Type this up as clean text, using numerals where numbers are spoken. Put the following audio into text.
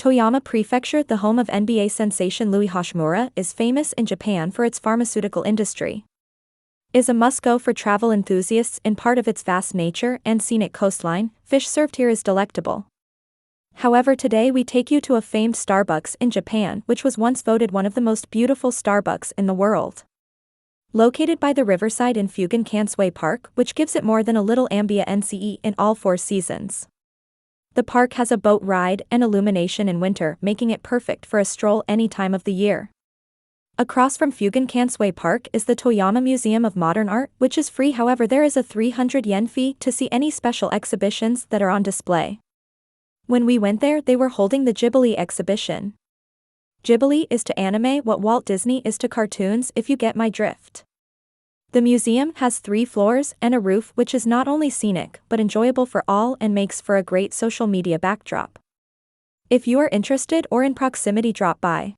Toyama Prefecture, the home of NBA sensation Rui Hashimura, is famous in Japan for its pharmaceutical industry. Is a must-go for travel enthusiasts in part of its vast nature and scenic coastline. Fish served here is delectable. However, today we take you to a famed Starbucks in Japan, which was once voted one of the most beautiful Starbucks in the world. Located by the riverside in Fugan Kansui Park, which gives it more than a little ambience in all 4 seasons. The park has a boat ride and illumination in winter, making it perfect for a stroll any time of the year. Across from Fugan Kansui Park is the Toyama Museum of Modern Art, which is free. However, there is a 300 yen fee to see any special exhibitions that are on display. When we went there, they were holding the Ghibli exhibition. Ghibli is to anime what Walt Disney is to cartoons, if you get my drift. The museum has 3 floors and a roof, which is not only scenic but enjoyable for all and makes for a great social media backdrop. If you are interested or in proximity, drop by.